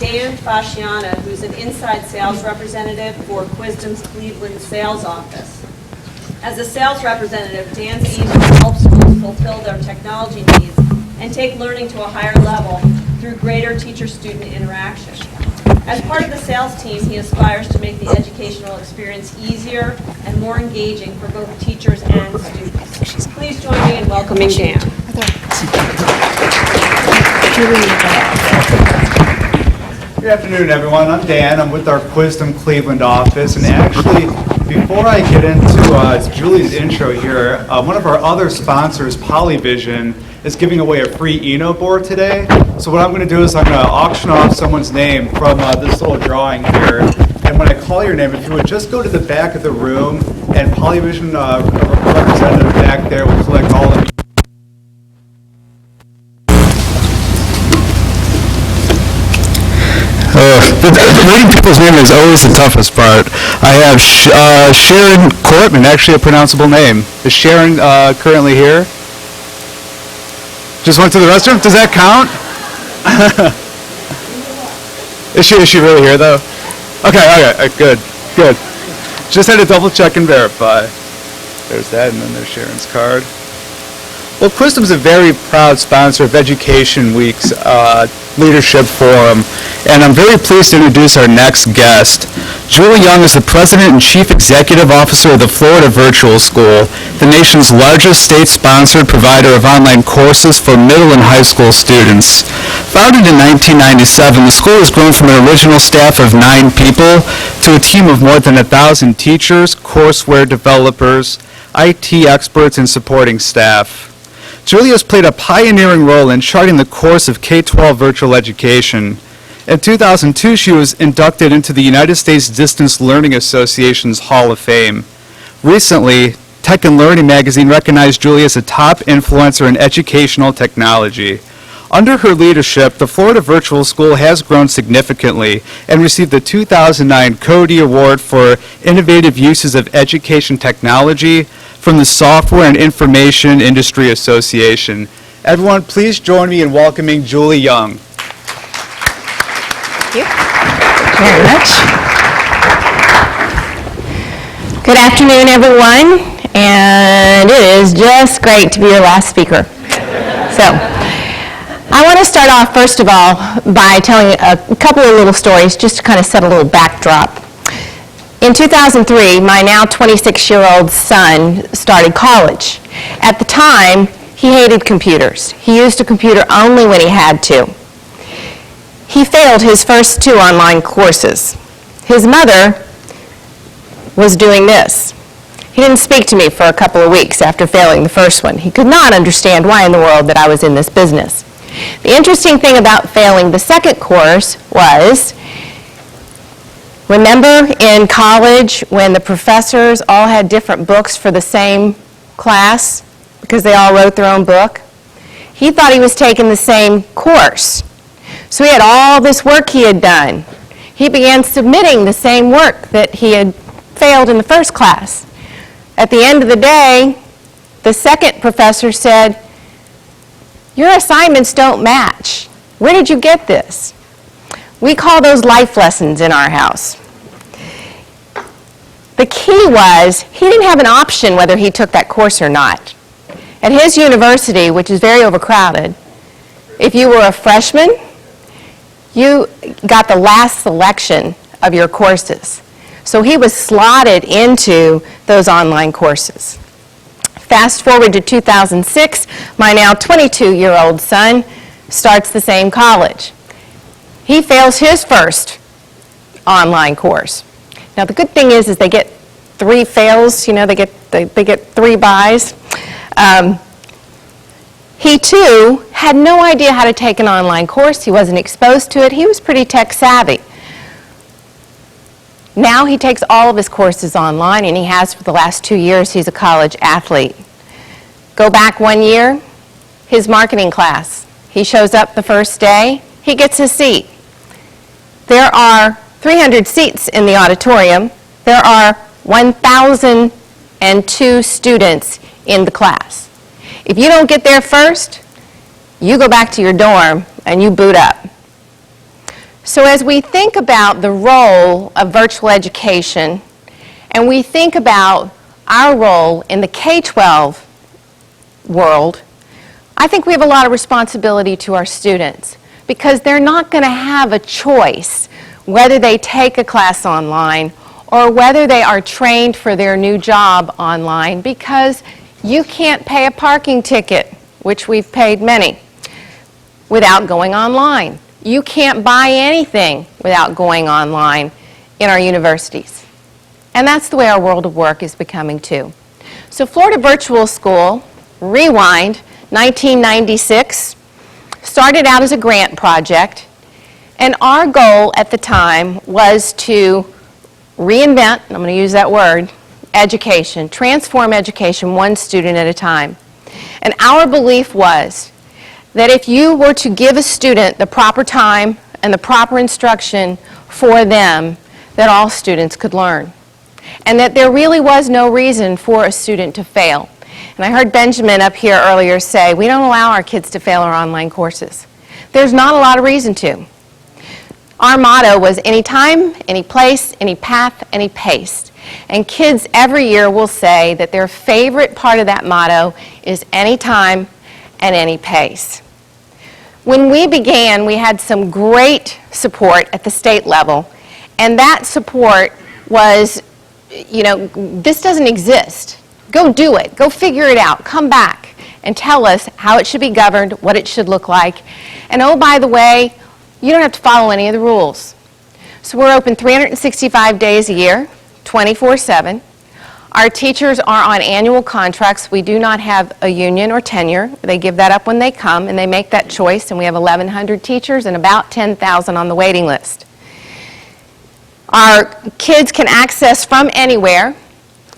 Dan Ashiana, who's an inside sales representative for Wisdom's Cleveland sales office. As a sales representative, Dan's aim is to help schools fulfill their technology needs and take learning to a higher level through greater teacher-student interaction. As part of the sales team, he aspires to make the educational experience easier and more engaging for both teachers and students. Please join me in welcoming Dan. Good afternoon, everyone. I'm Dan. I'm with our Wisdom Cleveland office, and actually, before I get into Julie's intro here, one of our other sponsors, Polyvision, is giving away a free Keynote board today. So what I'm going to do is I'm going to auction off someone's name from this little drawing here. And when I call your name, if you would just go to the back of the room, and Polyvision representative back there will collect all of you. Reading people's name is always the toughest part. I have Sharon Cortman, actually a pronounceable name. Is Sharon currently here? Just went to the restroom? Does that count? Is she really here though? Okay, good. Just had to double check and verify. There's that, and then there's Sharon's card. Well, Wisdom is a very proud sponsor of Education Week's Leadership Forum, and I'm very pleased to introduce our next guest. Julie Young is the President and Chief Executive Officer of the Florida Virtual School, the nation's largest state-sponsored provider of online courses for middle and high school students. Founded in 1997, the school has grown from an original staff of 9 people to a team of more than 1,000 teachers, courseware developers, IT experts, and supporting staff. Julie has played a pioneering role in charting the course of K-12 virtual education. In 2002, she was inducted into the United States Distance Learning Association's Hall of Fame. Recently, Tech and Learning magazine recognized Julie as a top influencer in educational technology. Under her leadership, the Florida Virtual School has grown significantly and received the 2009 Cody Award for Innovative Uses of Education Technology from the Software and Information Industry Association. Everyone, please join me in welcoming Julie Young. Thank you very much. Good afternoon, everyone, and it is just great to be your last speaker. So, I want to start off, first of all, by telling a couple of little stories just to kind of set a little backdrop. In 2003, my now 26-year-old son started college. At the time, he hated computers. He used a computer only when he had to. He failed his first 2 online courses. His mother was doing this. He didn't speak to me for a couple of weeks after failing the first one. He could not understand why in the world that I was in this business. The interesting thing about failing the second course was, remember in college when the professors all had different books for the same class because they all wrote their own book? He thought he was taking the same course. So he had all this work he had done. He began submitting the same work that he had failed in the first class. At the end of the day, the second professor said, "Your assignments don't match. Where did you get this?" We call those life lessons in our house. The key was he didn't have an option whether he took that course or not. At his university, which is very overcrowded, if you were a freshman, you got the last selection of your courses. So he was slotted into those online courses. Fast forward to 2006, my now 22-year-old son starts the same college. He fails his first online course. Now the good thing is they get 3 fails, they get 3 buys. He too had no idea how to take an online course. He wasn't exposed to it. He was pretty tech savvy. Now he takes all of his courses online, and he has for the last 2 years. He's a college athlete. Go back 1 year, his marketing class. He shows up the first day, he gets a seat. There are 300 seats in the auditorium. There are 1,002 students in the class. If you don't get there first, you go back to your dorm and you boot up. So as we think about the role of virtual education, and we think about our role in the K-12 world, I think we have a lot of responsibility to our students, because they're not going to have a choice whether they take a class online or whether they are trained for their new job online, because you can't pay a parking ticket, which we've paid many, without going online. You can't buy anything without going online in our universities. And that's the way our world of work is becoming too. So Florida Virtual School, rewind, 1996, started out as a grant project, and our goal at the time was to reinvent, I'm going to use that word, education, transform education one student at a time. And our belief was that if you were to give a student the proper time and the proper instruction for them, that all students could learn. And that there really was no reason for a student to fail. And I heard Benjamin up here earlier say, we don't allow our kids to fail our online courses. There's not a lot of reason to. Our motto was any time, any place, any path, any pace. And kids every year will say that their favorite part of that motto is any time and any pace. When we began, we had some great support at the state level, and that support was, you know, this doesn't exist. Go do it. Go figure it out. Come back and tell us how it should be governed, what it should look like. And oh, by the way, you don't have to follow any of the rules. So we're open 365 days a year, 24/7. Our teachers are on annual contracts. We do not have a union or tenure. They give that up when they come, and they make that choice, and we have 1,100 teachers and about 10,000 on the waiting list. Our kids can access from anywhere,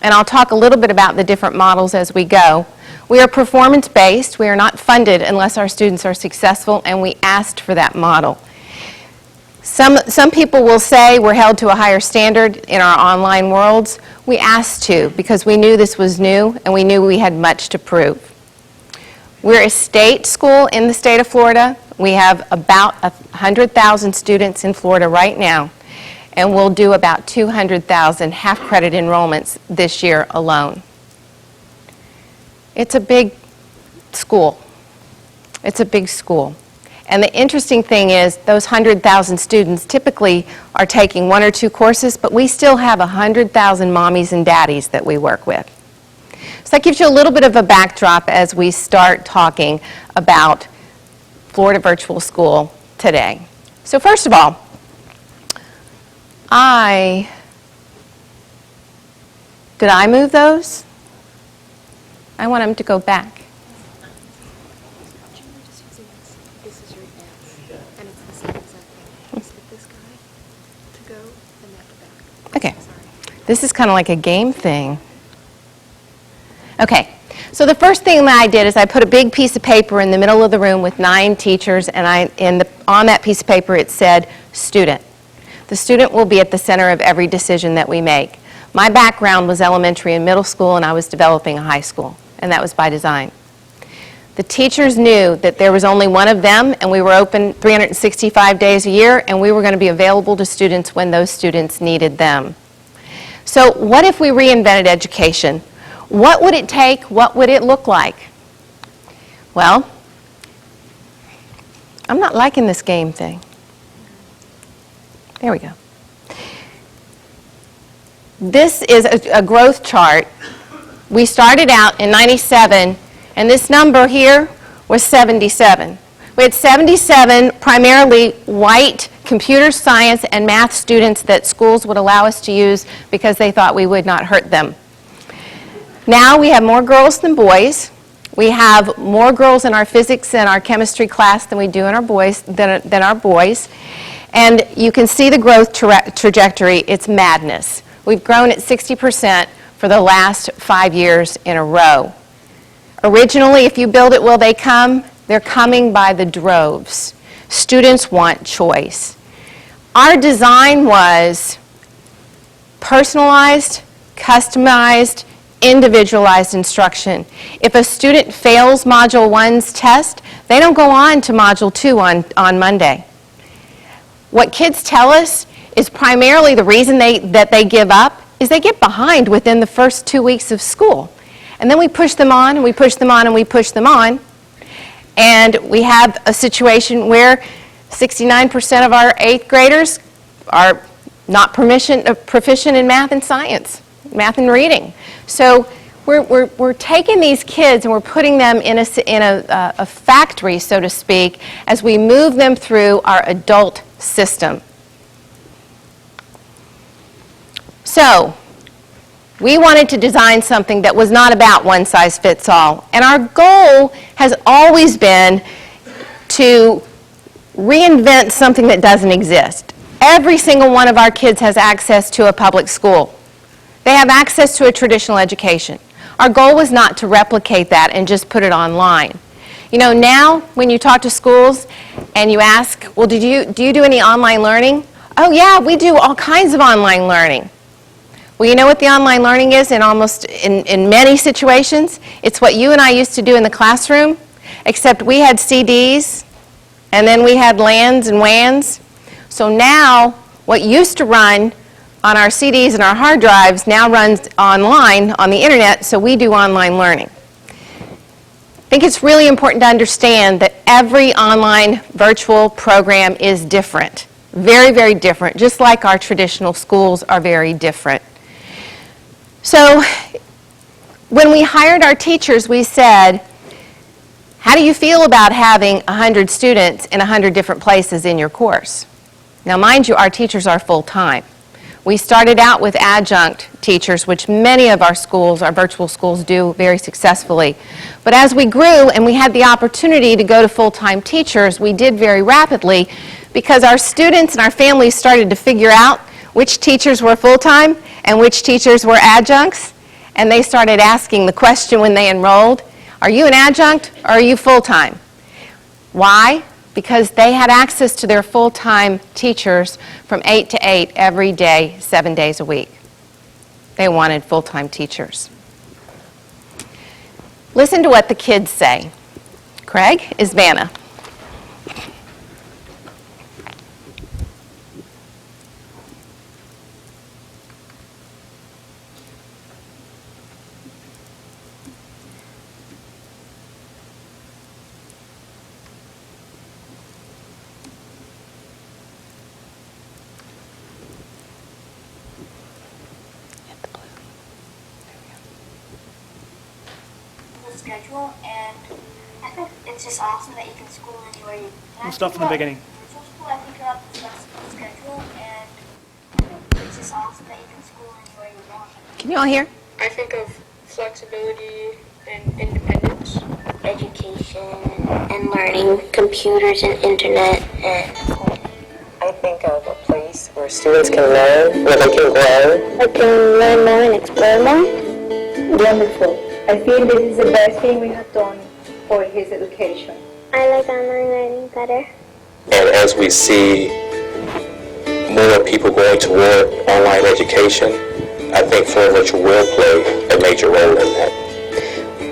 and I'll talk a little bit about the different models as we go. We are performance-based. We are not funded unless our students are successful, and we asked for that model. Some people will say we're held to a higher standard in our online worlds. We asked to, because we knew this was new and we knew we had much to prove. We're a state school in the state of Florida. We have about 100,000 students in Florida right now, and we'll do about 200,000 half-credit enrollments this year alone. It's a big school. It's a big school. And the interesting thing is those 100,000 students typically are taking 1 or 2 courses, but we still have 100,000 mommies and daddies that we work with. So that gives you a little bit of a backdrop as we start talking about Florida Virtual School today. So first of all, did I move those? I want them to go back. Okay, this is kind of like a game thing. Okay, so the first thing that I did is I put a big piece of paper in the middle of the room with 9 teachers, and on that piece of paper it said, student. The student will be at the center of every decision that we make. My background was elementary and middle school, and I was developing a high school, and that was by design. The teachers knew that there was only one of them, and we were open 365 days a year, and we were going to be available to students when those students needed them. So what if we reinvented education? What would it take? What would it look like? Well, I'm not liking this game thing. There we go. This is a growth chart. We started out in '97, and this number here was 77. We had 77 primarily white computer science and math students that schools would allow us to use because they thought we would not hurt them. Now we have more girls than boys. We have more girls in our physics and our chemistry class than we do in our boys, than our boys. And you can see the growth trajectory. It's madness. We've grown at 60% for the last 5 years in a row. Originally, if you build it, will they come? They're coming by the droves. Students want choice. Our design was personalized, customized, individualized instruction. If a student fails Module 1's test, they don't go on to Module 2 on Monday. what kids tell us is primarily the reason that they give up is they get behind within the first 2 weeks of school. And then we push them on, and we push them on, and we push them on. And we have a situation where 69% of our 8th graders are not proficient in math and science, math and reading. So we're taking these kids and we're putting them in a factory, so to speak, as we move them through our adult system. So we wanted to design something that was not about one size fits all. And our goal has always been to reinvent something that doesn't exist. Every single one of our kids has access to a public school. They have access to a traditional education. Our goal was not to replicate that and just put it online. You know, now when you talk to schools and you ask, well, do you do any online learning? Oh yeah, we do all kinds of online learning. Well, you know what the online learning is in many situations? It's what you and I used to do in the classroom, except we had CDs and then we had LANs and WANs. So now what used to run on our CDs and our hard drives now runs online on the internet, so we do online learning. I think it's really important to understand that every online virtual program is different. Very, very different, just like our traditional schools are very different. So when we hired our teachers, we said, how do you feel about having 100 students in 100 different places in your course? Now, mind you, our teachers are full-time. We started out with adjunct teachers, which many of our schools, our virtual schools, do very successfully. But as we grew and we had the opportunity to go to full-time teachers, we did very rapidly because our students and our families started to figure out which teachers were full-time and which teachers were adjuncts, and they started asking the question when they enrolled, are you an adjunct or are you full-time? Why? Because they had access to their full-time teachers from 8 to 8 every day, 7 days a week. They wanted full-time teachers. Listen to what the kids say. Craig is Vanna. Schedule, and I think it's just awesome that you can school anywhere you can. We'll start from the beginning. Virtual school, I think you're on the flexible schedule, and I think it's just awesome that you can school anywhere you want. Can you all hear? I think of flexibility and independence. Education and learning, computers and internet, and I think of a place where students can learn, where they can grow. I can learn more and explore more. Wonderful. I feel this is the best thing we have done for his education. I like online learning better. And as we see more people going toward online education, I think Florida Virtual will play a major role in that.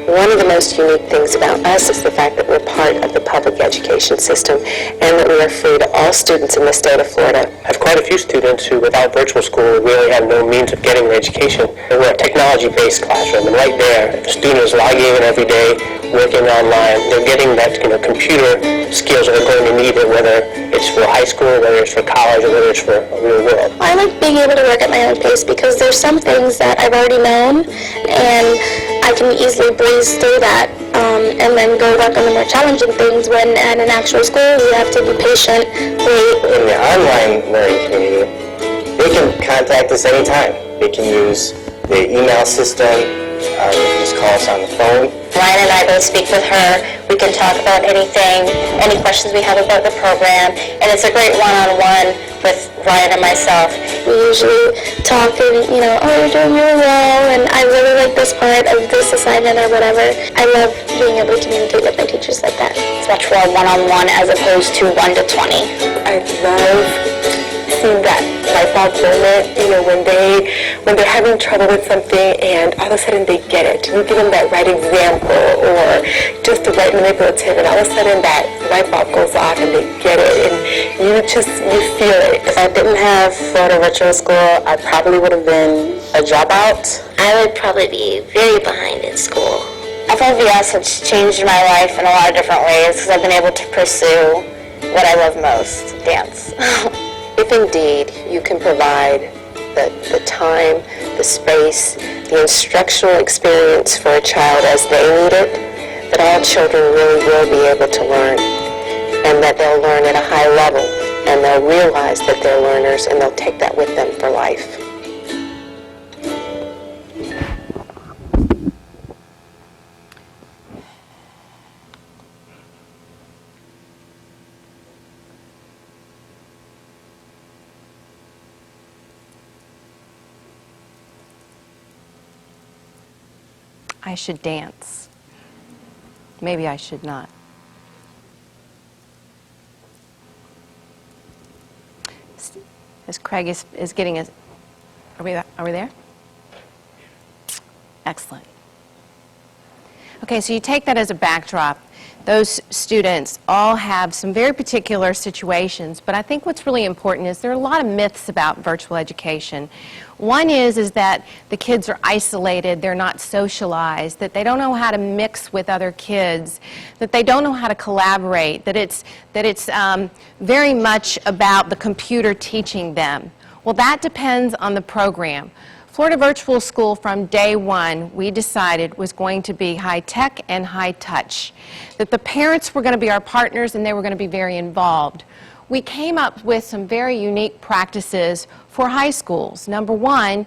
One of the most unique things about us is the fact that we're part of the public education system and that we are free to all students in the state of Florida. I have quite a few students who, without virtual school, really have no means of getting an education. And we're a technology-based classroom, and right there, the student is logging in every day, working online. They're getting that computer skills that they're going to need, whether it's for high school, whether it's for college, or whether it's for a real world. I like being able to work at my own pace because there's some things that I've already known, and I can easily breeze through that and then go work on the more challenging things when at an actual school you have to be patient, wait. In the online learning community, they can contact us anytime. They can use the email system, they can just call us on the phone. Ryan and I both speak with her. We can talk about anything, any questions we have about the program, and it's a great one-on-one with Ryan and myself. We usually talk and, oh, you're doing really well, and I really like this part of this assignment or whatever. I love being able to communicate with my teachers like that. It's much more one-on-one as opposed to 1 to 20. I love seen that light bulb moment, when they're having trouble with something and all of a sudden they get it. You give them that right example or just the right manipulative, and all of a sudden that light bulb goes off and they get it, and you feel it. If I didn't have Florida Virtual School, I probably would have been a dropout. I would probably be very behind in school. FLVS has changed my life in a lot of different ways because I've been able to pursue what I love most, dance. If indeed you can provide the time, the space, the instructional experience for a child as they need it, that all children really will be able to learn, and that they'll learn at a high level, and they'll realize that they're learners, and they'll take that with them for life. I should dance. Maybe I should not. As Craig is getting us, are we there? Excellent. Okay, so you take that as a backdrop. Those students all have some very particular situations, but I think what's really important is there are a lot of myths about virtual education. One is that the kids are isolated, they're not socialized, that they don't know how to mix with other kids, that they don't know how to collaborate, that it's very much about the computer teaching them. Well, that depends on the program. Florida Virtual School, from day one, we decided was going to be high-tech and high-touch, that the parents were going to be our partners and they were going to be very involved. We came up with some very unique practices for high schools. Number one,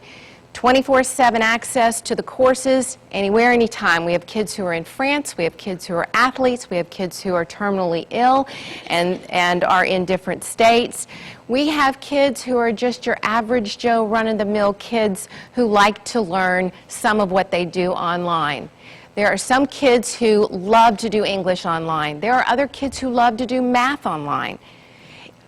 24/7 access to the courses, anywhere, anytime. We have kids who are in France, we have kids who are athletes, we have kids who are terminally ill and are in different states. We have kids who are just your average Joe run-of-the-mill kids who like to learn some of what they do online. There are some kids who love to do English online. There are other kids who love to do math online.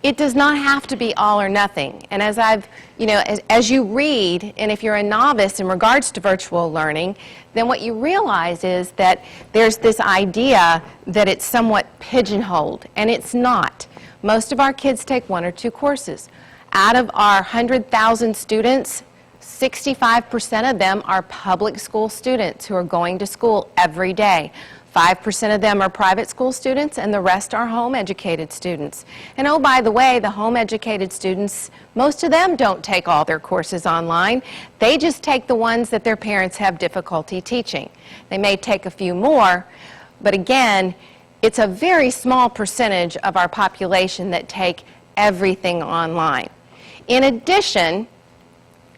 It does not have to be all or nothing. And as you read, and if you're a novice in regards to virtual learning, then what you realize is that there's this idea that it's somewhat pigeonholed, and it's not. Most of our kids take 1 or 2 courses. Out of our 100,000 students, 65% of them are public school students who are going to school every day. 5% of them are private school students, and the rest are home-educated students. And oh, by the way, the home-educated students, most of them don't take all their courses online. They just take the ones that their parents have difficulty teaching. They may take a few more, but again, it's a very small percentage of our population that take everything online. In addition,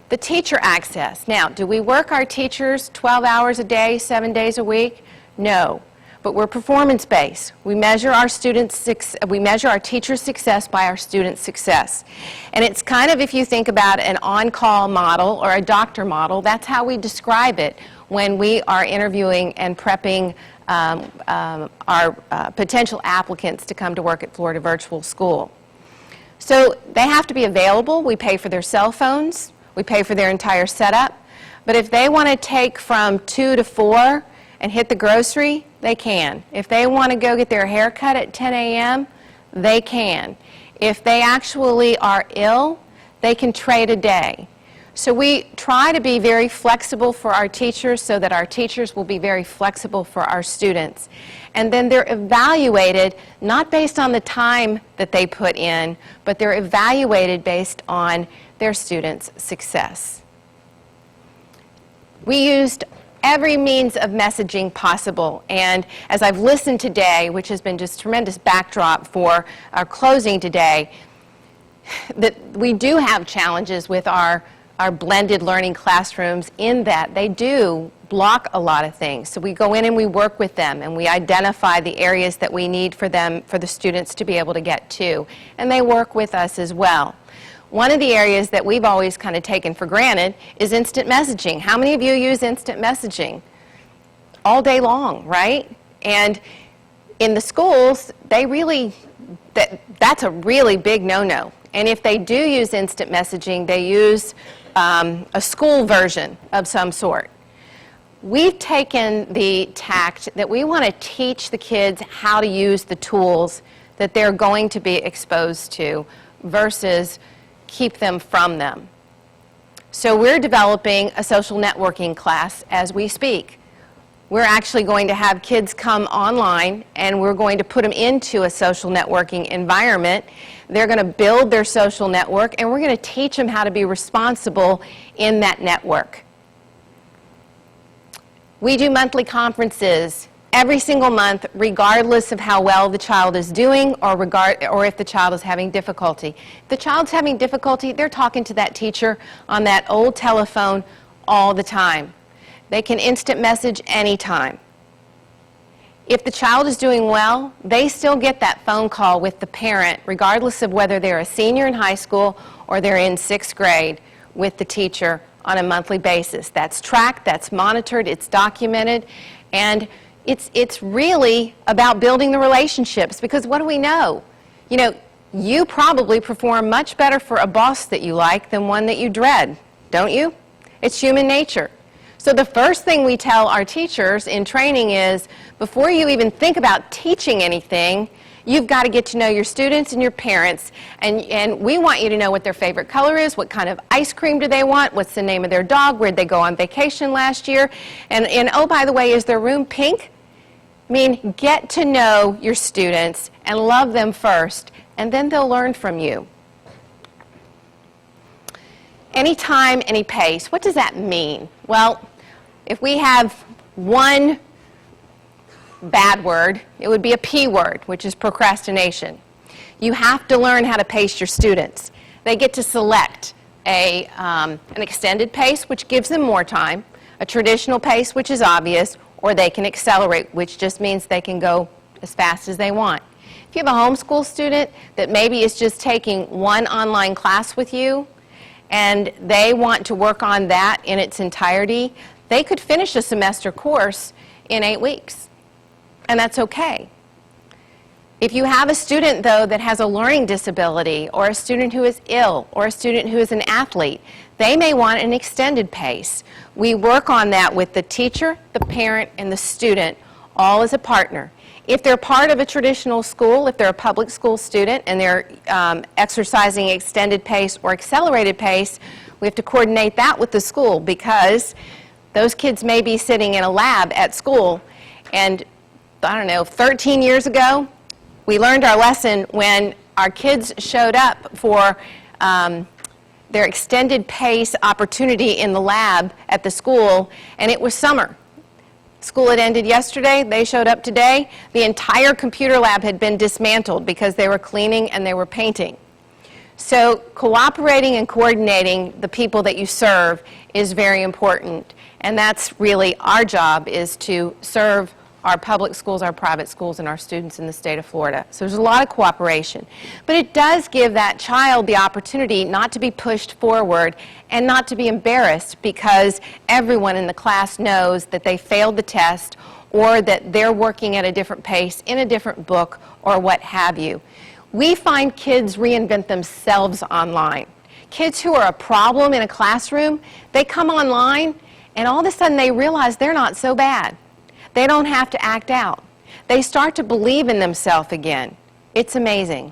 the teacher access. Now, do we work our teachers 12 hours a day, 7 days a week? No, but we're performance-based. We measure our teachers' success by our students' success. And it's kind of, if you think about an on-call model or a doctor model, that's how we describe it when we are interviewing and prepping our potential applicants to come to work at Florida Virtual School. So they have to be available. We pay for their cell phones. We pay for their entire setup. But if they want to take from 2 to 4 and hit the grocery, they can. If they want to go get their hair cut at 10 a.m., they can. If they actually are ill, they can trade a day. So we try to be very flexible for our teachers so that our teachers will be very flexible for our students. And then they're evaluated not based on the time that they put in, but they're evaluated based on their students' success. We used every means of messaging possible, and as I've listened today, which has been just tremendous backdrop for our closing today, that we do have challenges with our blended learning classrooms in that they do block a lot of things. So we go in and we work with them and we identify the areas that we need for them, for the students to be able to get to, and they work with us as well. One of the areas that we've always kind of taken for granted is instant messaging. How many of you use instant messaging? All day long, right? And in the schools, that's a really big no-no. And if they do use instant messaging, they use a school version of some sort. We've taken the tact that we want to teach the kids how to use the tools that they're going to be exposed to versus keep them from them. So we're developing a social networking class as we speak. We're actually going to have kids come online and we're going to put them into a social networking environment. They're going to build their social network and we're going to teach them how to be responsible in that network. We do monthly conferences every single month, regardless of how well the child is doing or if the child is having difficulty. If the child's having difficulty, they're talking to that teacher on that old telephone all the time. They can instant message anytime. If the child is doing well, they still get that phone call with the parent, regardless of whether they're a senior in high school or they're in 6th grade, with the teacher on a monthly basis. That's tracked, that's monitored, it's documented, and it's really about building the relationships, because what do we know? You know, you probably perform much better for a boss that you like than one that you dread, don't you? It's human nature. So the first thing we tell our teachers in training is, before you even think about teaching anything, you've got to get to know your students and your parents, and we want you to know what their favorite color is, what kind of ice cream do they want, what's the name of their dog, where'd they go on vacation last year, and oh, by the way, is their room pink? I mean, get to know your students and love them first, and then they'll learn from you. Anytime, any pace. What does that mean? Well, if we have one bad word, it would be a P word, which is procrastination. You have to learn how to pace your students. They get to select an extended pace, which gives them more time, a traditional pace, which is obvious, or they can accelerate, which just means they can go as fast as they want. If you have a homeschool student that maybe is just taking one online class with you, and they want to work on that in its entirety, they could finish a semester course in 8 weeks, and that's okay. If you have a student, though, that has a learning disability, or a student who is ill, or a student who is an athlete, they may want an extended pace. We work on that with the teacher, the parent, and the student, all as a partner. If they're part of a traditional school, if they're a public school student and they're exercising extended pace or accelerated pace, we have to coordinate that with the school, because those kids may be sitting in a lab at school, and I don't know, 13 years ago, we learned our lesson when our kids showed up for their extended pace opportunity in the lab at the school, and it was summer. School had ended yesterday, they showed up today. The entire computer lab had been dismantled because they were cleaning and they were painting. So cooperating and coordinating the people that you serve is very important, and that's really our job, is to serve our public schools, our private schools, and our students in the state of Florida. So there's a lot of cooperation. But it does give that child the opportunity not to be pushed forward and not to be embarrassed because everyone in the class knows that they failed the test or that they're working at a different pace in a different book or what have you. We find kids reinvent themselves online. Kids who are a problem in a classroom, they come online and all of a sudden they realize they're not so bad. They don't have to act out. They start to believe in themselves again. It's amazing.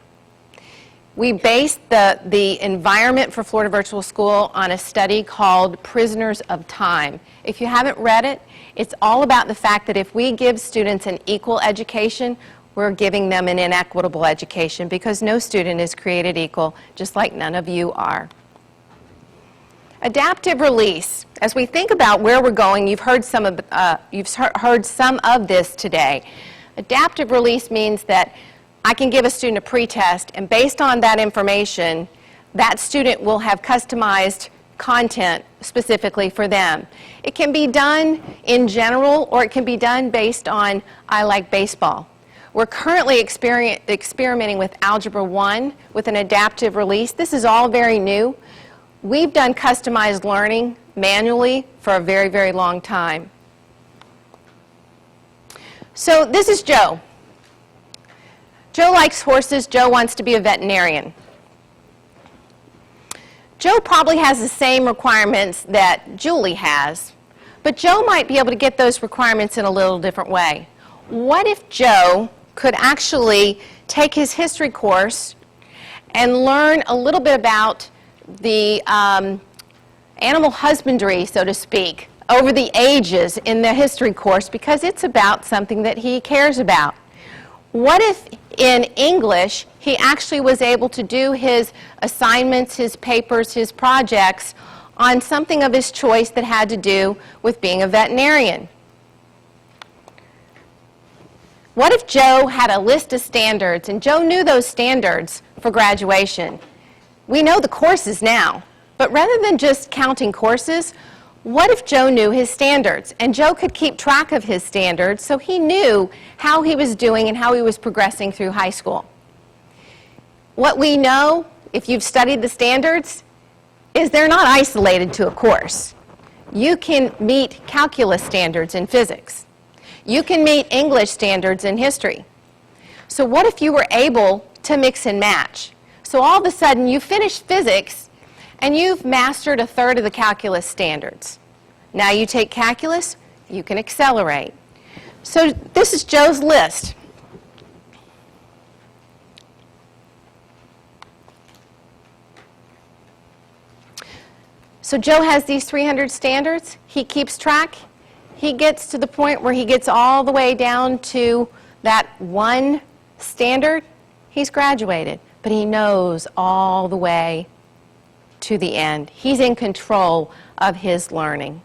We based the environment for Florida Virtual School on a study called Prisoners of Time. If you haven't read it, it's all about the fact that if we give students an equal education, we're giving them an inequitable education, because no student is created equal, just like none of you are. Adaptive release. As we think about where we're going, you've heard some of this today. Adaptive release means that I can give a student a pre-test, and based on that information, that student will have customized content specifically for them. It can be done in general, or it can be done based on, I like baseball. We're currently experimenting with Algebra 1 with an adaptive release. This is all very new. We've done customized learning manually for a very, very long time. So this is Joe. Joe likes horses. Joe wants to be a veterinarian. Joe probably has the same requirements that Julie has, but Joe might be able to get those requirements in a little different way. What if Joe could actually take his history course and learn a little bit about the animal husbandry, so to speak, over the ages in the history course, because it's about something that he cares about? What if in English he actually was able to do his assignments, his papers, his projects on something of his choice that had to do with being a veterinarian? What if Joe had a list of standards, and Joe knew those standards for graduation? We know the courses now, but rather than just counting courses, what if Joe knew his standards, and Joe could keep track of his standards so he knew how he was doing and how he was progressing through high school? What we know, if you've studied the standards, is they're not isolated to a course. You can meet calculus standards in physics. You can meet English standards in history. So what if you were able to mix and match? So all of a sudden you finish physics and you've mastered a third of the calculus standards. Now you take calculus, you can accelerate. So this is Joe's list. So Joe has these 300 standards. He keeps track. He gets to the point where he gets all the way down to that one standard. He's graduated, but he knows all the way to the end. He's in control of his learning.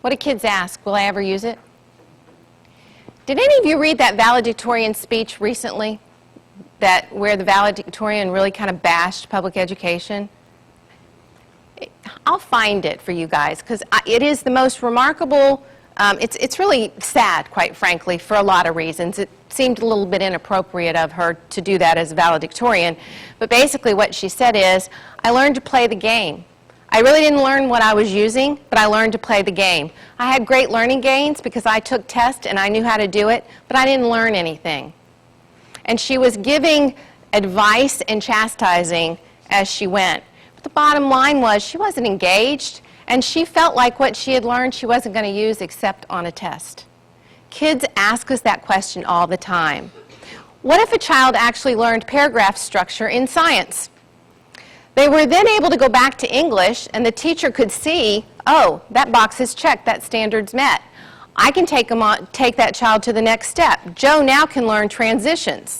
What do kids ask? Will I ever use it? Did any of you read that valedictorian speech recently? Where the valedictorian really kind of bashed public education? I'll find it for you guys, because it is the most remarkable. It's really sad, quite frankly, for a lot of reasons. It seemed a little bit inappropriate of her to do that as a valedictorian. But basically what she said is, I learned to play the game. I really didn't learn what I was using, but I learned to play the game. I had great learning gains because I took tests and I knew how to do it, but I didn't learn anything. And she was giving advice and chastising as she went. But the bottom line was she wasn't engaged, and she felt like what she had learned she wasn't going to use except on a test. Kids ask us that question all the time. What if a child actually learned paragraph structure in science? They were then able to go back to English, and the teacher could see, oh, that box is checked, that standard's met. I can take that child to the next step. Joe now can learn transitions.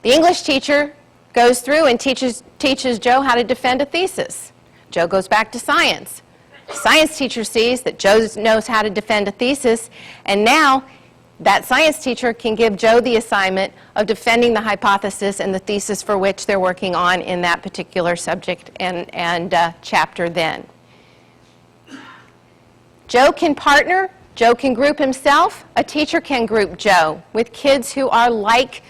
The English teacher goes through and teaches Joe how to defend a thesis. Joe goes back to science. The science teacher sees that Joe knows how to defend a thesis, and now that science teacher can give Joe the assignment of defending the hypothesis and the thesis for which they're working on in that particular subject and chapter then. Joe can partner, Joe can group himself, a teacher can group Joe with kids who are like-minded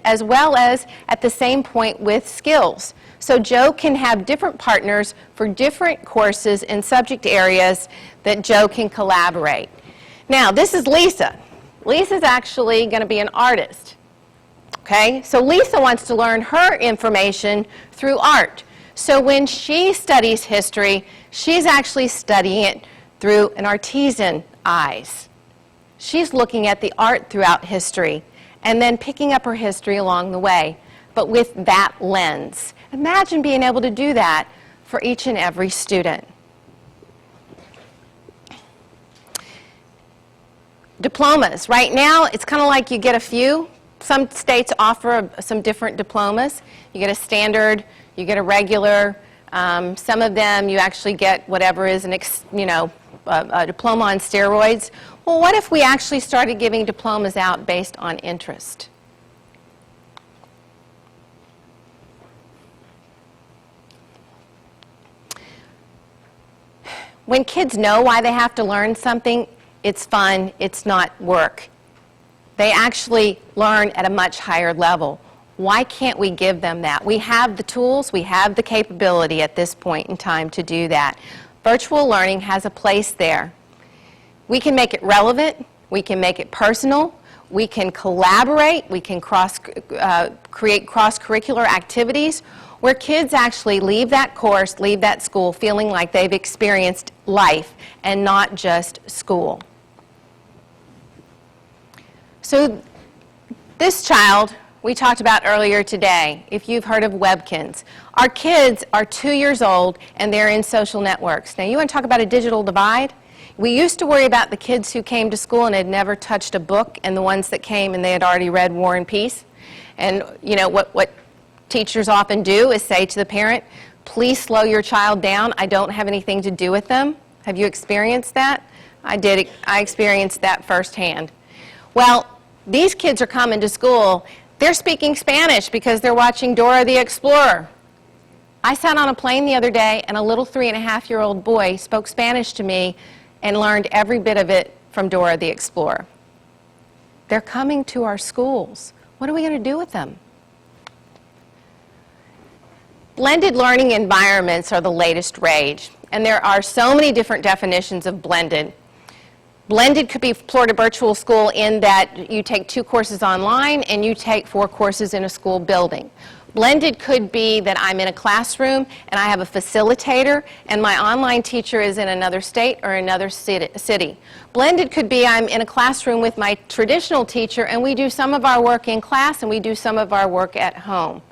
as well as at the same point with skills. So Joe can have different partners for different courses and subject areas that Joe can collaborate. Now, this is Lisa. Lisa's actually going to be an artist. Okay? So Lisa wants to learn her information through art. So when she studies history, she's actually studying it through an artisan eyes. She's looking at the art throughout history and then picking up her history along the way, but with that lens. Imagine being able to do that for each and every student. Diplomas. Right now, it's kind of like you get a few. Some states offer some different diplomas. You get a standard, you get a regular. Some of them you actually get whatever is a diploma on steroids. Well, what if we actually started giving diplomas out based on interest? When kids know why they have to learn something, it's fun, it's not work. They actually learn at a much higher level. Why can't we give them that? We have the tools, we have the capability at this point in time to do that. Virtual learning has a place there. We can make it relevant, We can make it personal. We can collaborate. We can create cross-curricular activities where kids actually leave that course, leave that school feeling like they've experienced life and not just school. So this child we talked about earlier today, if you've heard of Webkins. Our kids are 2 years old and they're in social networks. Now you want to talk about a digital divide? We used to worry about the kids who came to school and had never touched a book and the ones that came and they had already read War and Peace. And you know what teachers often do is say to the parent, please slow your child down. I don't have anything to do with them. Have you experienced that? I did. I experienced that firsthand. Well, these kids are coming to school. They're speaking Spanish because they're watching Dora the Explorer. I sat on a plane the other day and a little 3.5-year-old boy spoke Spanish to me and learned every bit of it from Dora the Explorer. They're coming to our schools. What are we going to do with them? Blended learning environments are the latest rage, and there are so many different definitions of blended. Blended could be Florida Virtual School in that you take 2 courses online and you take 4 courses in a school building. Blended could be that I'm in a classroom and I have a facilitator and my online teacher is in another state or another city. Blended could be I'm in a classroom with my traditional teacher and we do some of our work in class and we do some of our work at home.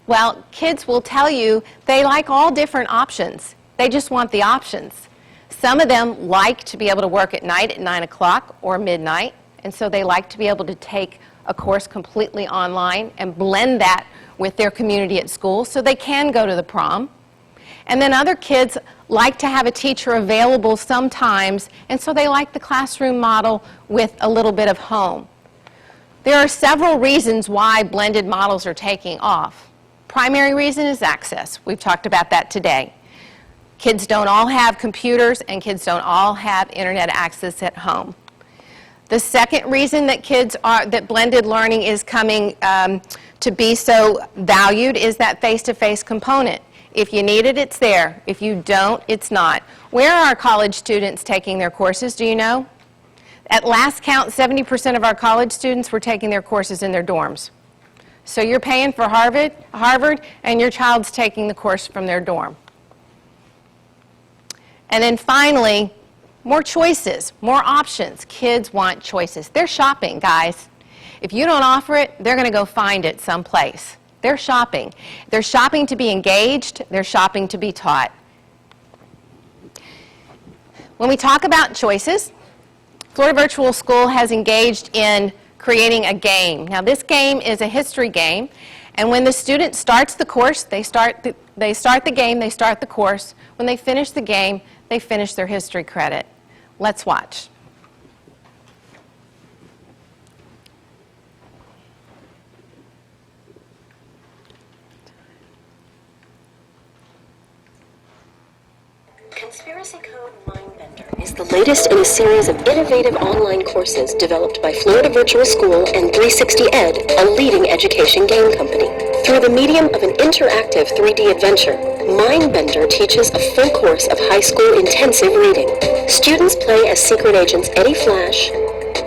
Well, kids will tell you they like all different options. They just want the options. Some of them like to be able to work at night at 9 o'clock or midnight, and so they like to be able to take a course completely online and blend that with their community at school so they can go to the prom. And then other kids like to have a teacher available sometimes, and so they like the classroom model with a little bit of home. There are several reasons why blended models are taking off. Primary reason is access. We've talked about that today. Kids don't all have computers and kids don't all have internet access at home. The second reason that blended learning is coming to be so valued is that face-to-face component. If you need it, it's there. If you don't, it's not. Where are our college students taking their courses, do you know? At last count, 70% of our college students were taking their courses in their dorms. So you're paying for Harvard, and your child's taking the course from their dorm. And then finally, more choices, more options. Kids want choices. They're shopping, guys. If you don't offer it, they're going to go find it someplace. They're shopping. They're shopping to be engaged. They're shopping to be taught. When we talk about choices, Florida Virtual School has engaged in creating a game. Now, this game is a history game, and when the student starts the course, they start the game, they start the course. When they finish the game, they finish their history credit. Let's watch. Conspiracy Code Mindbender is the latest in a series of innovative online courses developed by Florida Virtual School and 360 Ed, a leading education game company. Through the medium of an interactive 3D adventure, Mindbender teaches a full course of high school intensive reading. Students play as secret agents Eddie Flash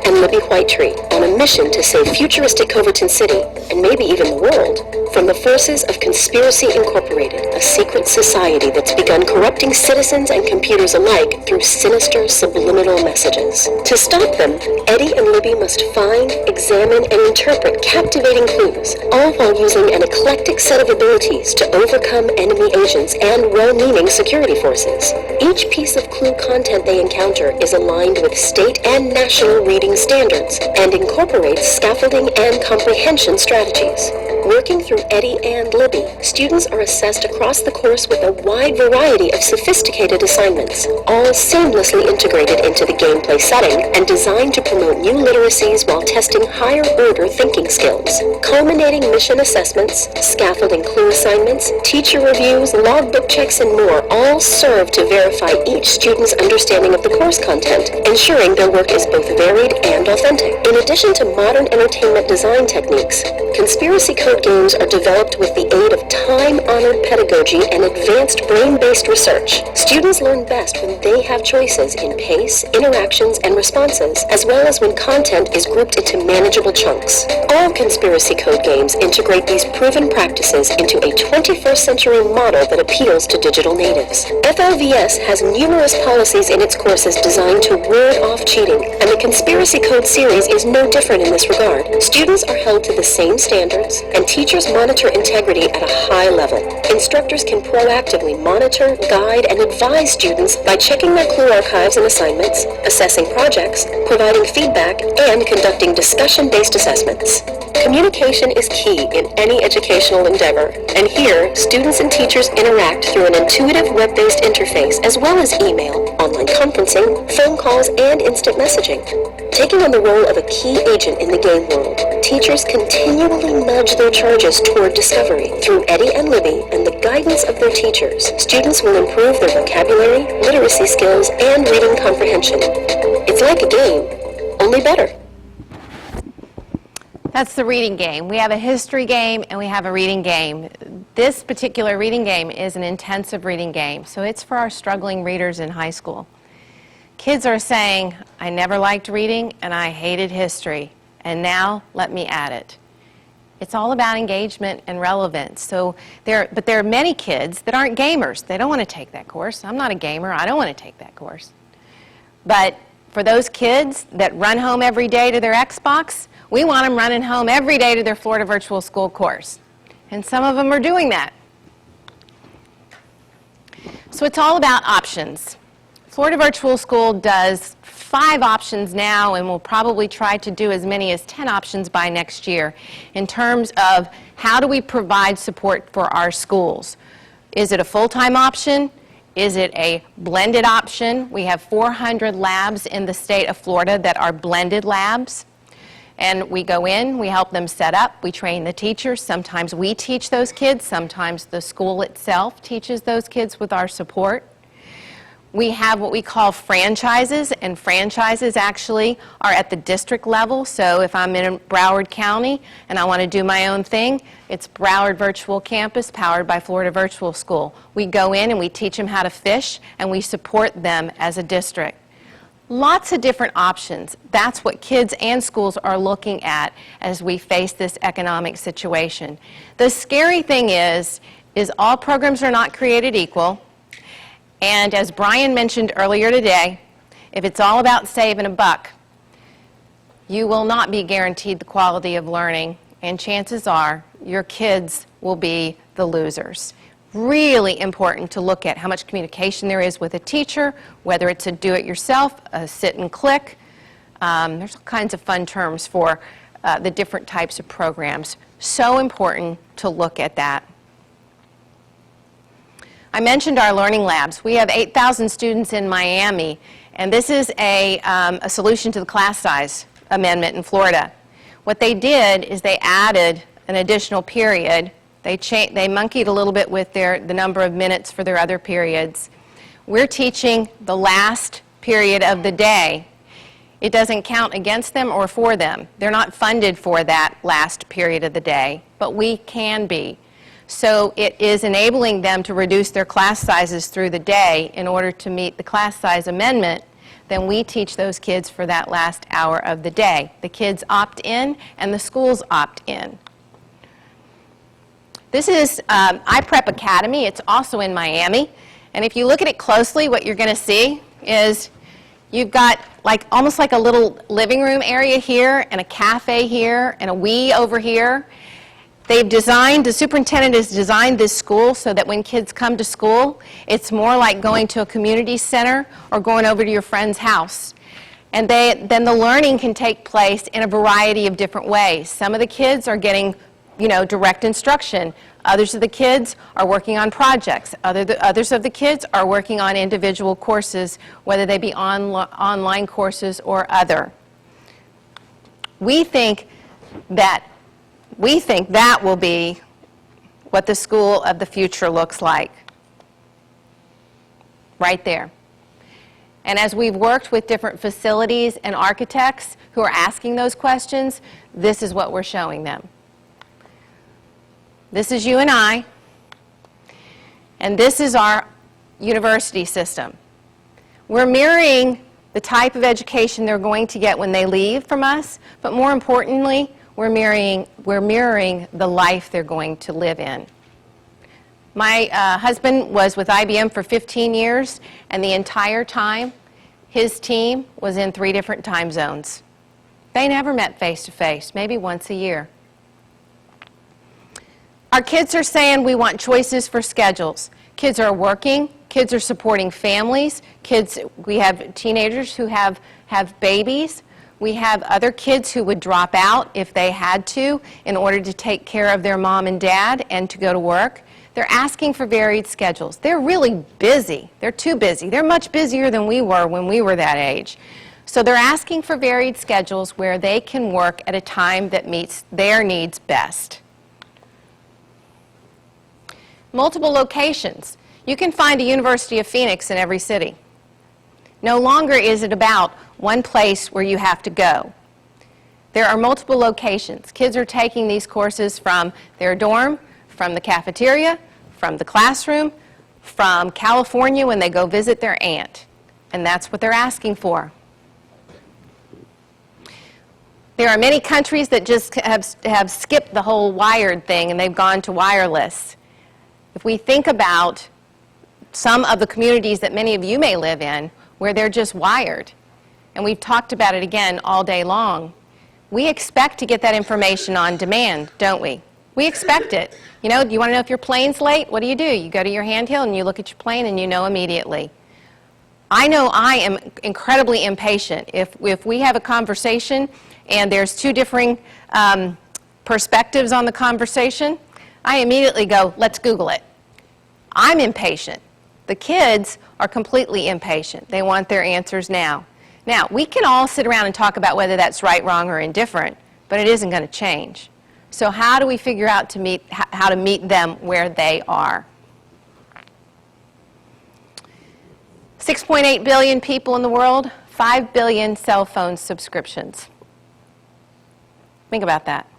and Libby Whitetree on a mission to save futuristic Coverton City, and maybe even the world, from the forces of Conspiracy Incorporated, a secret society that's begun corrupting citizens and computers alike through sinister subliminal messages. To stop them, Eddie and Libby must find, examine, and interpret captivating clues, all while using an eclectic set of abilities to overcome enemy agents and well-meaning security forces. Each piece of clue content they encounter is aligned with state and national reading standards and incorporates scaffolding and comprehension strategies. Working through Eddie and Libby, students are assessed across the course with a wide variety of sophisticated assignments, all seamlessly integrated into the gameplay setting and designed to promote new literacies while testing higher-order thinking skills. Culminating mission assessments, scaffolding clue assignments, teacher reviews, logbook checks, and more all serve to verify each student's understanding of the course content, ensuring their work is both varied and authentic. In addition to modern entertainment design techniques, Conspiracy code games are developed with the aid of time-honored pedagogy and advanced brain-based research. Students learn best when they have choices in pace, interactions, and responses, as well as when content is grouped into manageable chunks. All conspiracy code games integrate these proven practices into a 21st century model that appeals to digital natives. FLVS has numerous policies in its courses designed to ward off cheating, and the Conspiracy Code series is no different in this regard. Students are held to the same standards, and teachers monitor integrity at a high level. Instructors can proactively monitor, guide, and advise students by checking their clue archives and assignments, assessing projects, providing feedback, and conducting discussion-based assessments. Communication is key in any educational endeavor, and here, students and teachers interact through an intuitive web-based interface as well as email, online conferencing, phone calls, and instant messaging. Taking on the role of a key agent in the game world, teachers continually nudge their charges toward discovery. Through Eddie and Libby and the guidance of their teachers, students will improve their vocabulary, literacy skills, and reading comprehension. It's like a game, only better. That's the reading game. We have a history game and we have a reading game. This particular reading game is an intensive reading game, so it's for our struggling readers in high school. Kids are saying, I never liked reading and I hated history, and now let me add it. It's all about engagement and relevance. But there are many kids that aren't gamers. They don't want to take that course. I'm not a gamer. I don't want to take that course. But for those kids that run home every day to their Xbox, we want them running home every day to their Florida Virtual School course. And some of them are doing that. So it's all about options. Florida Virtual School does 5 options now, and we'll probably try to do as many as 10 options by next year in terms of how do we provide support for our schools. Is it a full-time option? Is it a blended option? We have 400 labs in the state of Florida that are blended labs. And we go in, we help them set up, we train the teachers. Sometimes we teach those kids, sometimes the school itself teaches those kids with our support. We have what we call franchises, and franchises actually are at the district level. So if I'm in Broward County and I want to do my own thing, it's Broward Virtual Campus powered by Florida Virtual School. We go in and we teach them how to fish, and we support them as a district. Lots of different options. That's what kids and schools are looking at as we face this economic situation. The scary thing is all programs are not created equal. And as Brian mentioned earlier today, if it's all about saving a buck, you will not be guaranteed the quality of learning, and chances are your kids will be the losers. Really important to look at how much communication there is with a teacher, whether it's a do-it-yourself, a sit and click. There's all kinds of fun terms for the different types of programs. So important to look at that. I mentioned our learning labs. We have 8,000 students in Miami, and this is a solution to the class size amendment in Florida. What they did is they added an additional period. They monkeyed a little bit with the number of minutes for their other periods. We're teaching the last period of the day. It doesn't count against them or for them. They're not funded for that last period of the day, but we can be. So it is enabling them to reduce their class sizes through the day in order to meet the class size amendment. Then we teach those kids for that last hour of the day. The kids opt in and the schools opt in. This is iPrep Academy. It's also in Miami. And if you look at it closely, what you're going to see is you've got almost like a little living room area here and a cafe here and a Wii over here. The superintendent has designed this school so that when kids come to school, it's more like going to a community center or going over to your friend's house. And then the learning can take place in a variety of different ways. Some of the kids are getting direct instruction. Others of the kids are working on projects. Others of the kids are working on individual courses, whether they be online courses or other. We think that will be what the school of the future looks like. Right there. And as we've worked with different facilities and architects who are asking those questions, this is what we're showing them. This is you and I, and this is our university system. We're mirroring the type of education they're going to get when they leave from us, but more importantly, we're mirroring the life they're going to live in. My husband was with IBM for 15 years, and the entire time, his team was in 3 different time zones. They never met face-to-face, maybe once a year. Our kids are saying we want choices for schedules. Kids are working, kids are supporting families, we have teenagers who have babies. We have other kids who would drop out if they had to in order to take care of their mom and dad and to go to work. They're asking for varied schedules. They're really busy. They're too busy. They're much busier than we were when we were that age. So they're asking for varied schedules where they can work at a time that meets their needs best. Multiple locations. You can find a University of Phoenix in every city. No longer is it about one place where you have to go. There are multiple locations. Kids are taking these courses from their dorm, from the cafeteria, from the classroom, from California when they go visit their aunt. And that's what they're asking for. There are many countries that just have skipped the whole wired thing and they've gone to wireless. If we think about some of the communities that many of you may live in where they're just wired, and we've talked about it again all day long, we expect to get that information on demand, don't we? We expect it. You know, do you want to know if your plane's late? What do? You go to your handheld and you look at your plane and you know immediately. I know I am incredibly impatient. If we have a conversation and there's 2 differing perspectives on the conversation, I immediately go, let's Google it. I'm impatient. The kids are completely impatient. They want their answers now. Now, we can all sit around and talk about whether that's right, wrong, or indifferent, but it isn't going to change. So how do we figure out how to meet them where they are? 6.8 billion people in the world, 5 billion cell phone subscriptions. Think about that.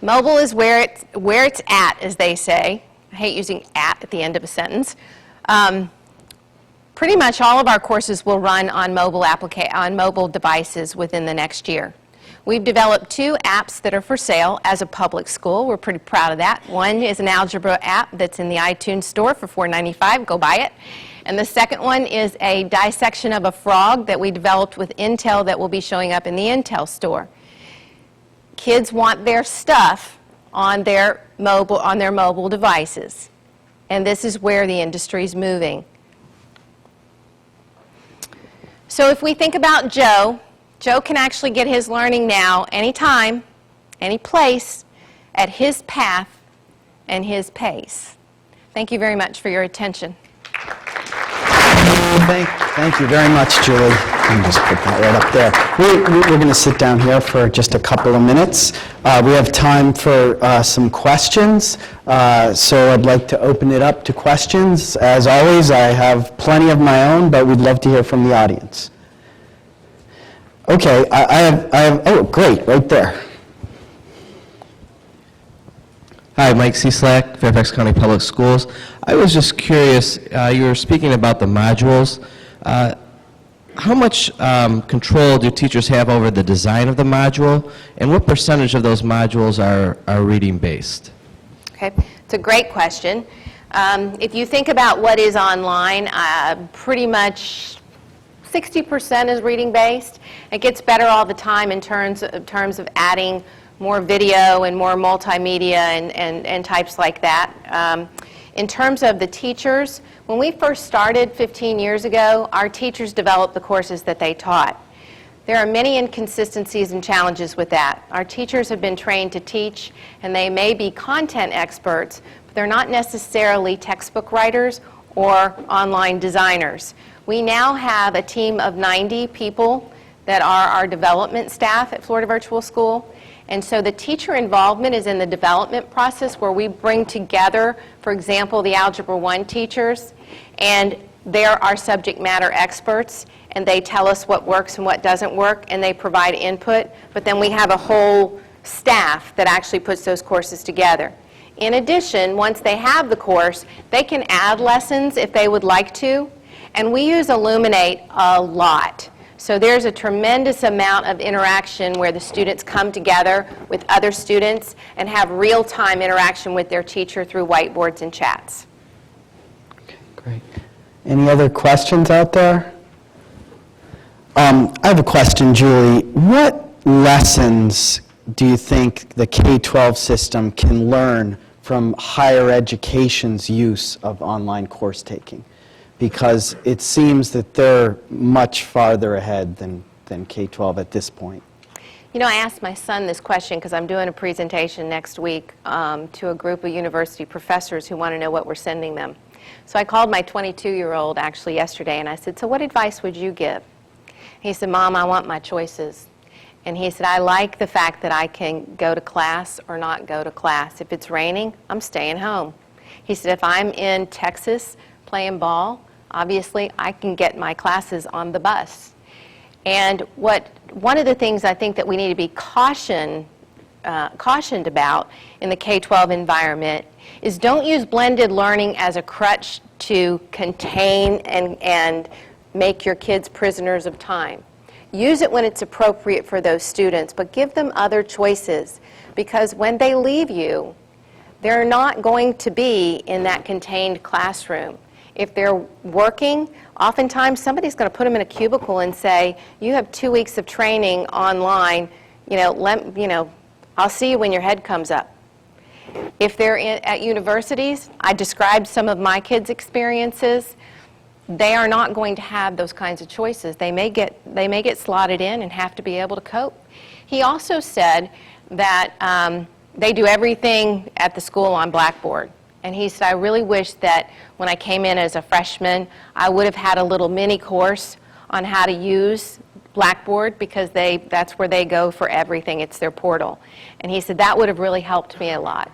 Mobile is where it's at, as they say. I hate using at the end of a sentence. Pretty much all of our courses will run on mobile devices within the next year. We've developed 2 apps that are for sale as a public school. We're pretty proud of that. One is an algebra app that's in the iTunes store for $4.95. Go buy it. And the second one is a dissection of a frog that we developed with Intel that will be showing up in the Intel store. Kids want their stuff on their mobile devices. And this is where the industry is moving. So if we think about Joe can actually get his learning now anytime, any place, at his path and his pace. Thank you very much for your attention. Thank you very much, Julie. Let me just put that right up there. We're going to sit down here for just a couple of minutes. We have time for some questions, so I'd like to open it up to questions. As always, I have plenty of my own, but we'd love to hear from the audience. Okay, I have, oh, great, right there. Hi, Mike Cieslak, Fairfax County Public Schools. I was just curious, you were speaking about the modules. How much control do teachers have over the design of the module, and what percentage of those modules are reading-based? Okay, it's a great question. If you think about what is online, pretty much 60% is reading-based. It gets better all the time in terms of adding more video and more multimedia and types like that. In terms of the teachers, when we first started 15 years ago, our teachers developed the courses that they taught. There are many inconsistencies and challenges with that. Our teachers have been trained to teach, and they may be content experts, but they're not necessarily textbook writers or online designers. We now have a team of 90 people that are our development staff at Florida Virtual School. And so the teacher involvement is in the development process where we bring together, for example, the Algebra 1 teachers, and they're our subject matter experts, and they tell us what works and what doesn't work, and they provide input, but then we have a whole staff that actually puts those courses together. In addition, once they have the course, they can add lessons if they would like to, and we use Illuminate a lot. So there's a tremendous amount of interaction where the students come together with other students and have real-time interaction with their teacher through whiteboards and chats. Okay, great. Any other questions out there? I have a question, Julie. What lessons do you think the K-12 system can learn from higher education's use of online course taking? Because it seems that they're much farther ahead than K-12 at this point. You know, I asked my son this question because I'm doing a presentation next week to a group of university professors who want to know what we're sending them. So I called my 22-year-old actually yesterday and I said, so what advice would you give? He said, Mom, I want my choices. And he said, I like the fact that I can go to class or not go to class. If it's raining, I'm staying home. He said, if I'm in Texas playing ball, obviously I can get my classes on the bus. And one of the things I think that we need to be cautioned about in the K-12 environment is don't use blended learning as a crutch to contain and make your kids prisoners of time. Use it when it's appropriate for those students, but give them other choices, because when they leave you, they're not going to be in that contained classroom. If they're working, oftentimes somebody's going to put them in a cubicle and say, you have 2 weeks of training online, I'll see you when your head comes up. If they're at universities, I described some of my kids' experiences. They are not going to have those kinds of choices. They may get slotted in and have to be able to cope. He also said that they do everything at the school on Blackboard. And he said, I really wish that when I came in as a freshman, I would have had a little mini course on how to use Blackboard, because that's where they go for everything. It's their portal. And he said, that would have really helped me a lot.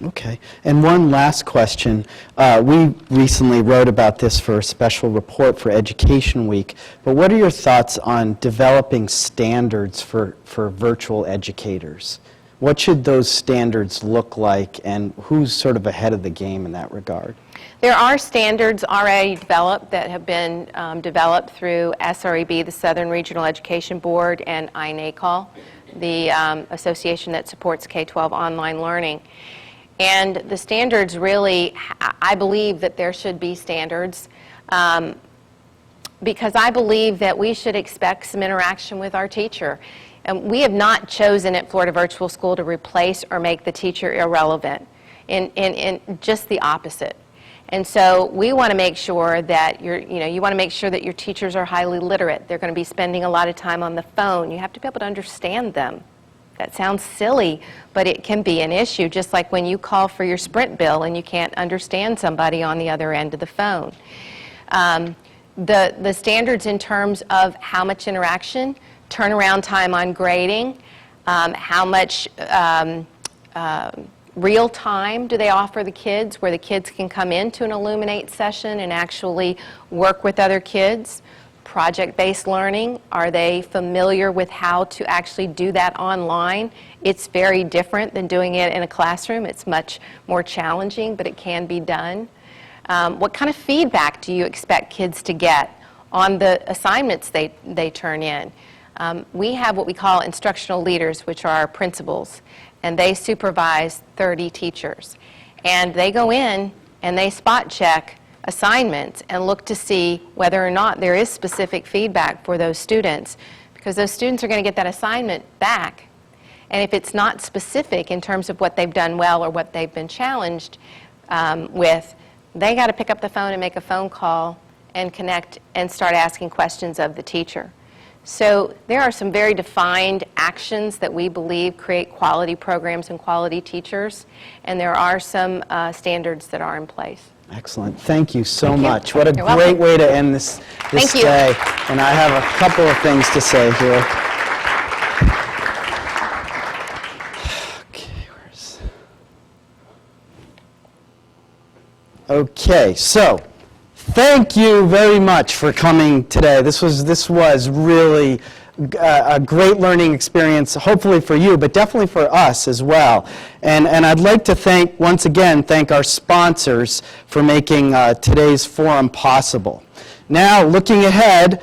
Okay. And one last question. We recently wrote about this for a special report for Education Week, but what are your thoughts on developing standards for virtual educators? What should those standards look like, and who's sort of ahead of the game in that regard? There are standards already developed that have been developed through SREB, the Southern Regional Education Board, and INACOL, the association that supports K-12 online learning. And the standards really, I believe that there should be standards because I believe that we should expect some interaction with our teacher. And we have not chosen at Florida Virtual School to replace or make the teacher irrelevant, in just the opposite. And so we want to make sure that you want to make sure that your teachers are highly literate. They're going to be spending a lot of time on the phone. You have to be able to understand them. That sounds silly, but it can be an issue, just like when you call for your Sprint bill and you can't understand somebody on the other end of the phone. The standards in terms of how much interaction, turnaround time on grading, how much real time do they offer the kids, where the kids can come into an Illuminate session and actually work with other kids. Project-based learning, are they familiar with how to actually do that online? It's very different than doing it in a classroom. It's much more challenging, but it can be done. What kind of feedback do you expect kids to get on the assignments they turn in? We have what we call instructional leaders, which are our principals, and they supervise 30 teachers. And they go in and they spot check assignments and look to see whether or not there is specific feedback for those students, because those students are going to get that assignment back. And if it's not specific in terms of what they've done well or what they've been challenged with, they got to pick up the phone and make a phone call and connect and start asking questions of the teacher. So there are some very defined actions that we believe create quality programs and quality teachers, and there are some standards that are in place. Excellent. Thank you so much. You're What a welcome. great way to end this Thank you. day. And I have a couple of things to say here. Okay, so Thank you very much for coming today. This was really a great learning experience, hopefully for you, but definitely for us as well. And I'd like to once again thank our sponsors for making today's forum possible. Now, looking ahead,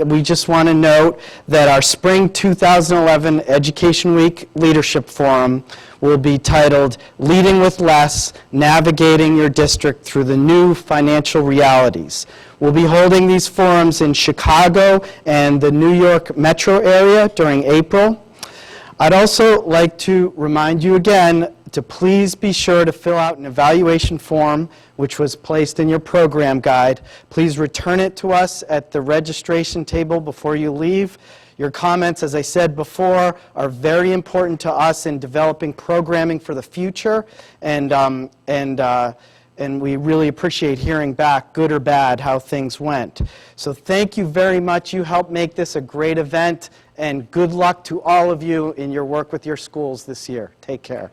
we just want to note that our Spring 2011 Education Week Leadership Forum will be titled Leading with Less, Navigating Your District Through the New Financial Realities. We'll be holding these forums in Chicago and the New York metro area during April. I'd also like to remind you again to please be sure to fill out an evaluation form which was placed in your program guide. Please return it to us at the registration table before you leave. Your comments, as I said before, are very important to us in developing programming for the future, and we really appreciate hearing back, good or bad, how things went. So thank you very much. You helped make this a great event, and good luck to all of you in your work with your schools this year. Take care.